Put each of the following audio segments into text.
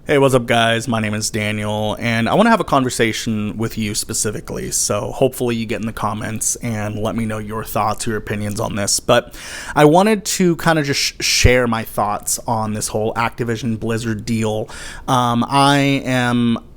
Hey, what's up, guys? My name is Daniel, and I want to have a conversation with you specifically. So hopefully you get in the comments and let me know your thoughts, your opinions on this. But I wanted to kind of just share my thoughts on this whole Activision Blizzard deal.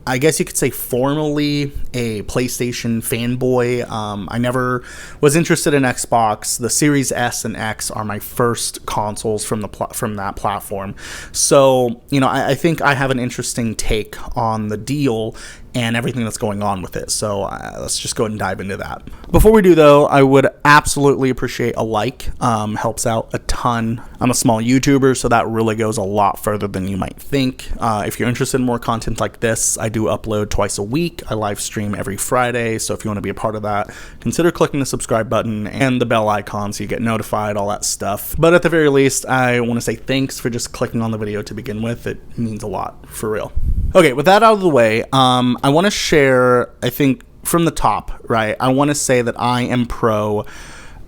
I guess you could say formally a PlayStation fanboy. I never was interested in Xbox. The Series S and X are my first consoles from that platform. So, I think I have an interesting take on the deal and everything that's going on with it. So let's just go ahead and dive into that. Before we do, though, I would absolutely appreciate a like. Helps out a ton. I'm a small YouTuber, so that really goes a lot further than you might think. If you're interested in more content like this, I do upload twice a week. I live stream every Friday, so if you want to be a part of that, consider clicking the subscribe button and the bell icon so you get notified, all that stuff. But at the very least, I want to say thanks for just clicking on the video to begin with. It means a lot, for real. Okay, with that out of the way, I want to share, I think, from the top, right? I want to say that I am pro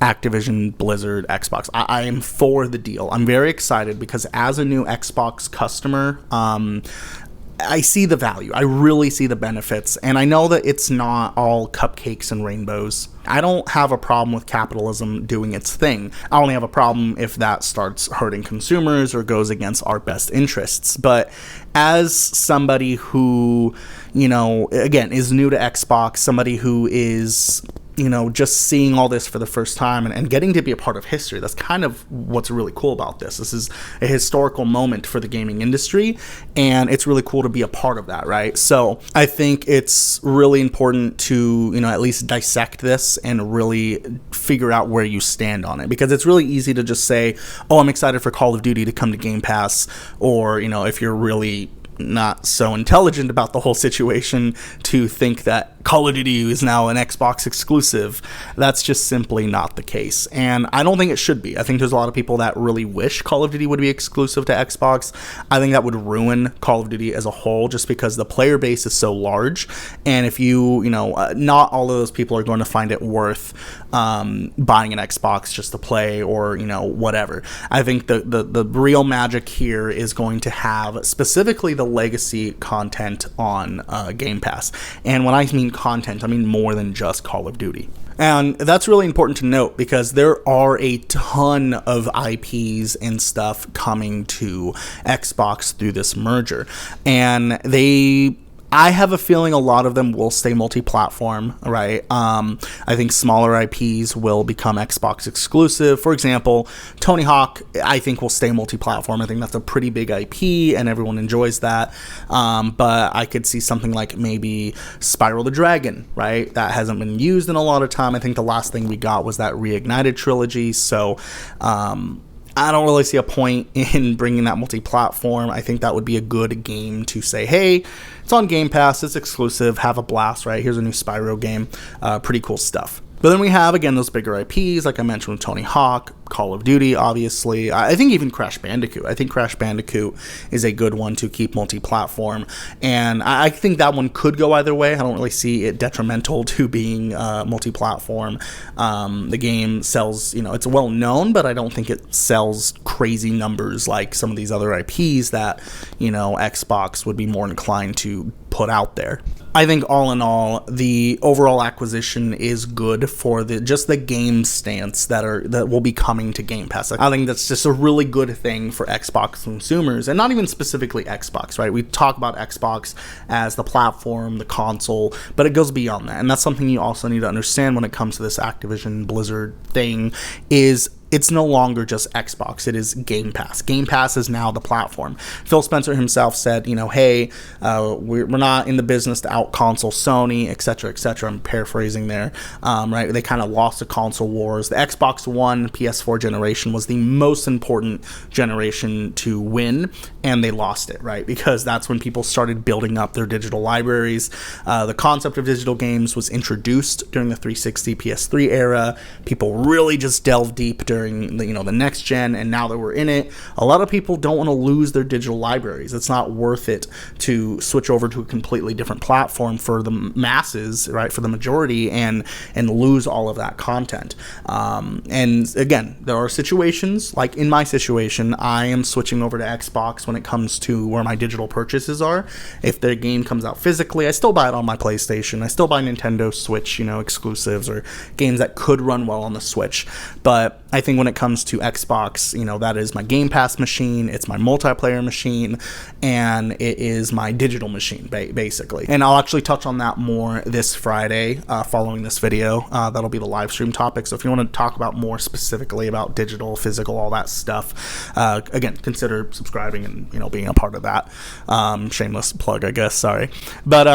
Activision, Blizzard, Xbox. I am for the deal. I'm very excited because as a new Xbox customer, I see the value. I really see the benefits. And I know that it's not all cupcakes and rainbows. I don't have a problem with capitalism doing its thing. I only have a problem if that starts hurting consumers or goes against our best interests. But as somebody who, again, is new to Xbox, somebody who is just seeing all this for the first time and getting to be a part of history. That's kind of what's really cool about this. This is a historical moment for the gaming industry, and it's really cool to be a part of that, right? So I think it's really important to, at least dissect this and really figure out where you stand on it, because it's really easy to just say, oh, I'm excited for Call of Duty to come to Game Pass, or, if you're really not so intelligent about the whole situation, to think that Call of Duty is now an Xbox exclusive. That's just simply not the case, and I don't think it should be. I think there's a lot of people that really wish Call of Duty would be exclusive to Xbox. I think that would ruin Call of Duty as a whole, just because the player base is so large, and if not all of those people are going to find it worth buying an Xbox just to play, or whatever. I think the real magic here is going to have specifically the legacy content on Game Pass. And when I mean content, I mean more than just Call of Duty. And that's really important to note, because there are a ton of IPs and stuff coming to Xbox through this merger. And I have a feeling a lot of them will stay multi-platform, right? I think smaller IPs will become Xbox exclusive. For example, Tony Hawk, I think, will stay multi-platform. I think that's a pretty big IP, and everyone enjoys that. But I could see something like maybe Spyro the Dragon, right? That hasn't been used in a lot of time. I think the last thing we got was that Reignited trilogy. So, I don't really see a point in bringing that multi-platform. I think that would be a good game to say, hey, it's on Game Pass, it's exclusive, have a blast, right? Here's a new Spyro game. Pretty cool stuff. But then we have, again, those bigger IPs, like I mentioned with Tony Hawk, Call of Duty, obviously. I think even Crash Bandicoot. I think Crash Bandicoot is a good one to keep multi-platform. And I think that one could go either way. I don't really see it detrimental to being multi-platform. The game sells, it's well known, but I don't think it sells crazy numbers like some of these other IPs that, Xbox would be more inclined to put out there. I think all in all, the overall acquisition is good for just the game stance that will be coming to Game Pass. I think that's just a really good thing for Xbox consumers, and not even specifically Xbox, right? We talk about Xbox as the platform, the console, but it goes beyond that. And that's something you also need to understand when it comes to this Activision Blizzard thing, is it's no longer just Xbox. It is Game Pass. Game Pass is now the platform. Phil Spencer himself said, hey, we're not in the business to out-console Sony, etc., etc. I'm paraphrasing there, right? They kind of lost the console wars. The Xbox One, PS4 generation was the most important generation to win, and they lost it, right? Because that's when people started building up their digital libraries. The concept of digital games was introduced during the 360 PS3 era. People really just delved deep during during the next gen, and now that we're in it, a lot of people don't want to lose their digital libraries. It's not worth it to switch over to a completely different platform for the masses, right, for the majority, and lose all of that content. And again, there are situations, like in my situation, I am switching over to Xbox when it comes to where my digital purchases are. If the game comes out physically, I still buy it on my PlayStation. I still buy Nintendo Switch, exclusives or games that could run well on the Switch. But I think when it comes to Xbox, that is my Game Pass machine, it's my multiplayer machine, and it is my digital machine, basically. And I'll actually touch on that more this Friday following this video. That'll be the live stream topic. So if you want to talk about more specifically about digital, physical, all that stuff, again, consider subscribing and being a part of that. Shameless plug, I guess. Sorry, but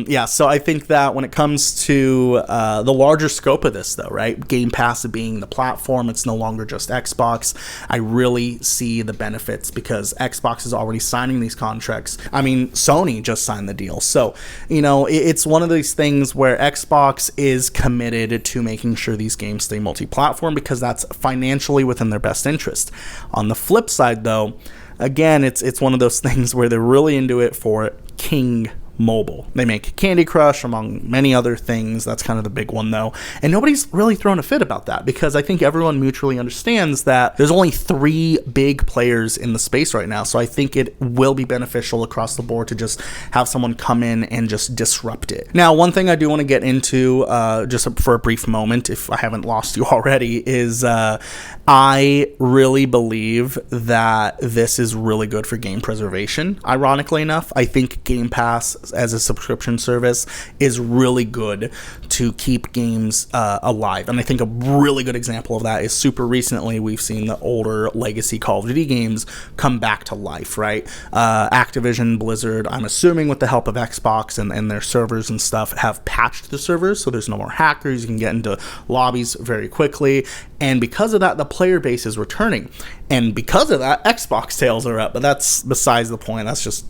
yeah. So I think that when it comes to the larger scope of this, though, right, Game Pass being the platform, it's no longer just Xbox. I really see the benefits because Xbox is already signing these contracts. I mean, Sony just signed the deal. So, it's one of these things where Xbox is committed to making sure these games stay multi-platform because that's financially within their best interest. On the flip side, though, again, it's one of those things where they're really into it for King Mobile. They make Candy Crush, among many other things. That's kind of the big one, though. And nobody's really thrown a fit about that because I think everyone mutually understands that there's only 3 big players in the space right now. So I think it will be beneficial across the board to just have someone come in and just disrupt it. Now, one thing I do want to get into just for a brief moment, if I haven't lost you already, is I really believe that this is really good for game preservation. Ironically enough, I think Game Pass as a subscription service is really good to keep games alive. And I think a really good example of that is super recently we've seen the older legacy Call of Duty games come back to life, right? Activision, Blizzard, I'm assuming with the help of Xbox and their servers and stuff, have patched the servers so there's no more hackers. You can get into lobbies very quickly. And because of that, the player base is returning. And because of that, Xbox sales are up. But that's besides the point. That's just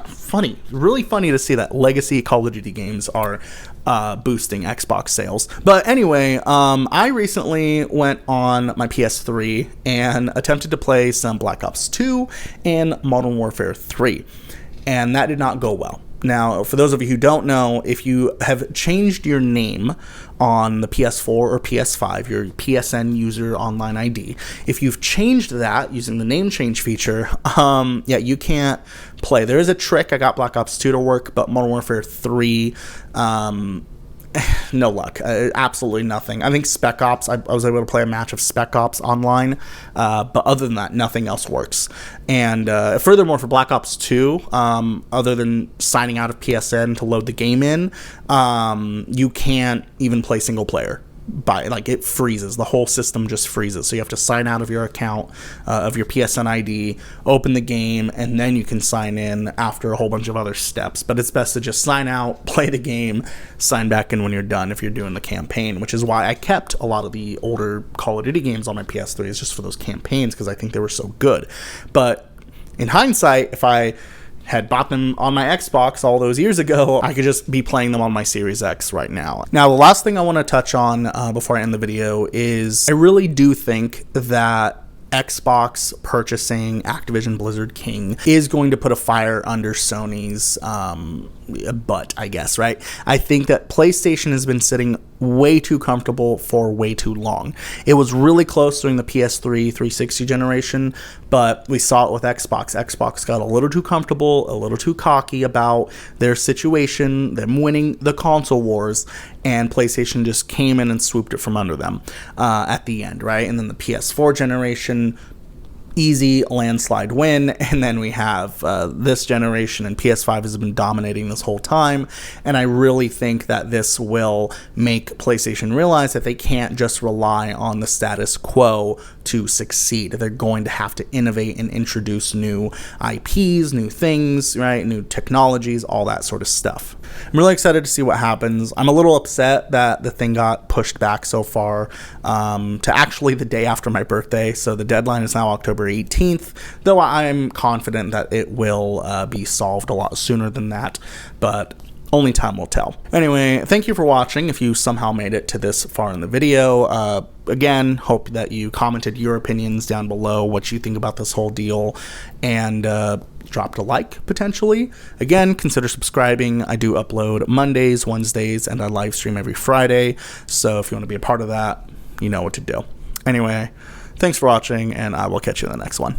funny, really funny to see that legacy Call of Duty games are boosting Xbox sales. But anyway, I recently went on my PS3 and attempted to play some Black Ops 2 and Modern Warfare 3, and that did not go well. Now, for those of you who don't know, if you have changed your name on the PS4 or PS5, your PSN user online ID, if you've changed that using the name change feature, you can't play. There is a trick. I got Black Ops 2 to work, but Modern Warfare 3, no luck. Absolutely nothing. I think Spec Ops, I was able to play a match of Spec Ops online, but other than that, nothing else works. And furthermore, for Black Ops 2, other than signing out of PSN to load the game in, you can't even play single player. It freezes. The whole system just freezes. So you have to sign out of your account, of your PSN ID, open the game, and then you can sign in after a whole bunch of other steps. But it's best to just sign out, play the game, sign back in when you're done if you're doing the campaign, which is why I kept a lot of the older Call of Duty games on my PS3 is just for those campaigns because I think they were so good. But in hindsight, if I had bought them on my Xbox all those years ago, I could just be playing them on my Series X right now. Now, the last thing I want to touch on before I end the video is I really do think that Xbox purchasing Activision Blizzard King is going to put a fire under Sony's butt, I guess, right? I think that PlayStation has been sitting way too comfortable for way too long. It was really close during the PS3 360 generation, but we saw it with Xbox. Xbox got a little too comfortable, a little too cocky about their situation, them winning the console wars, and PlayStation just came in and swooped it from under them at the end, right? And then the PS4 generation, easy landslide win, and then we have this generation, and PS5 has been dominating this whole time, and I really think that this will make PlayStation realize that they can't just rely on the status quo to succeed. They're going to have to innovate and introduce new IPs, new things, right? New technologies, all that sort of stuff. I'm really excited to see what happens. I'm a little upset that the thing got pushed back so far to actually the day after my birthday, so the deadline is now October 18th, though I'm confident that it will be solved a lot sooner than that. But only time will tell. Anyway, thank you for watching if you somehow made it to this far in the video. Again, hope that you commented your opinions down below, what you think about this whole deal, and dropped a like, potentially. Again, consider subscribing. I do upload Mondays, Wednesdays, and I live stream every Friday, so if you want to be a part of that, you know what to do. Anyway, thanks for watching, and I will catch you in the next one.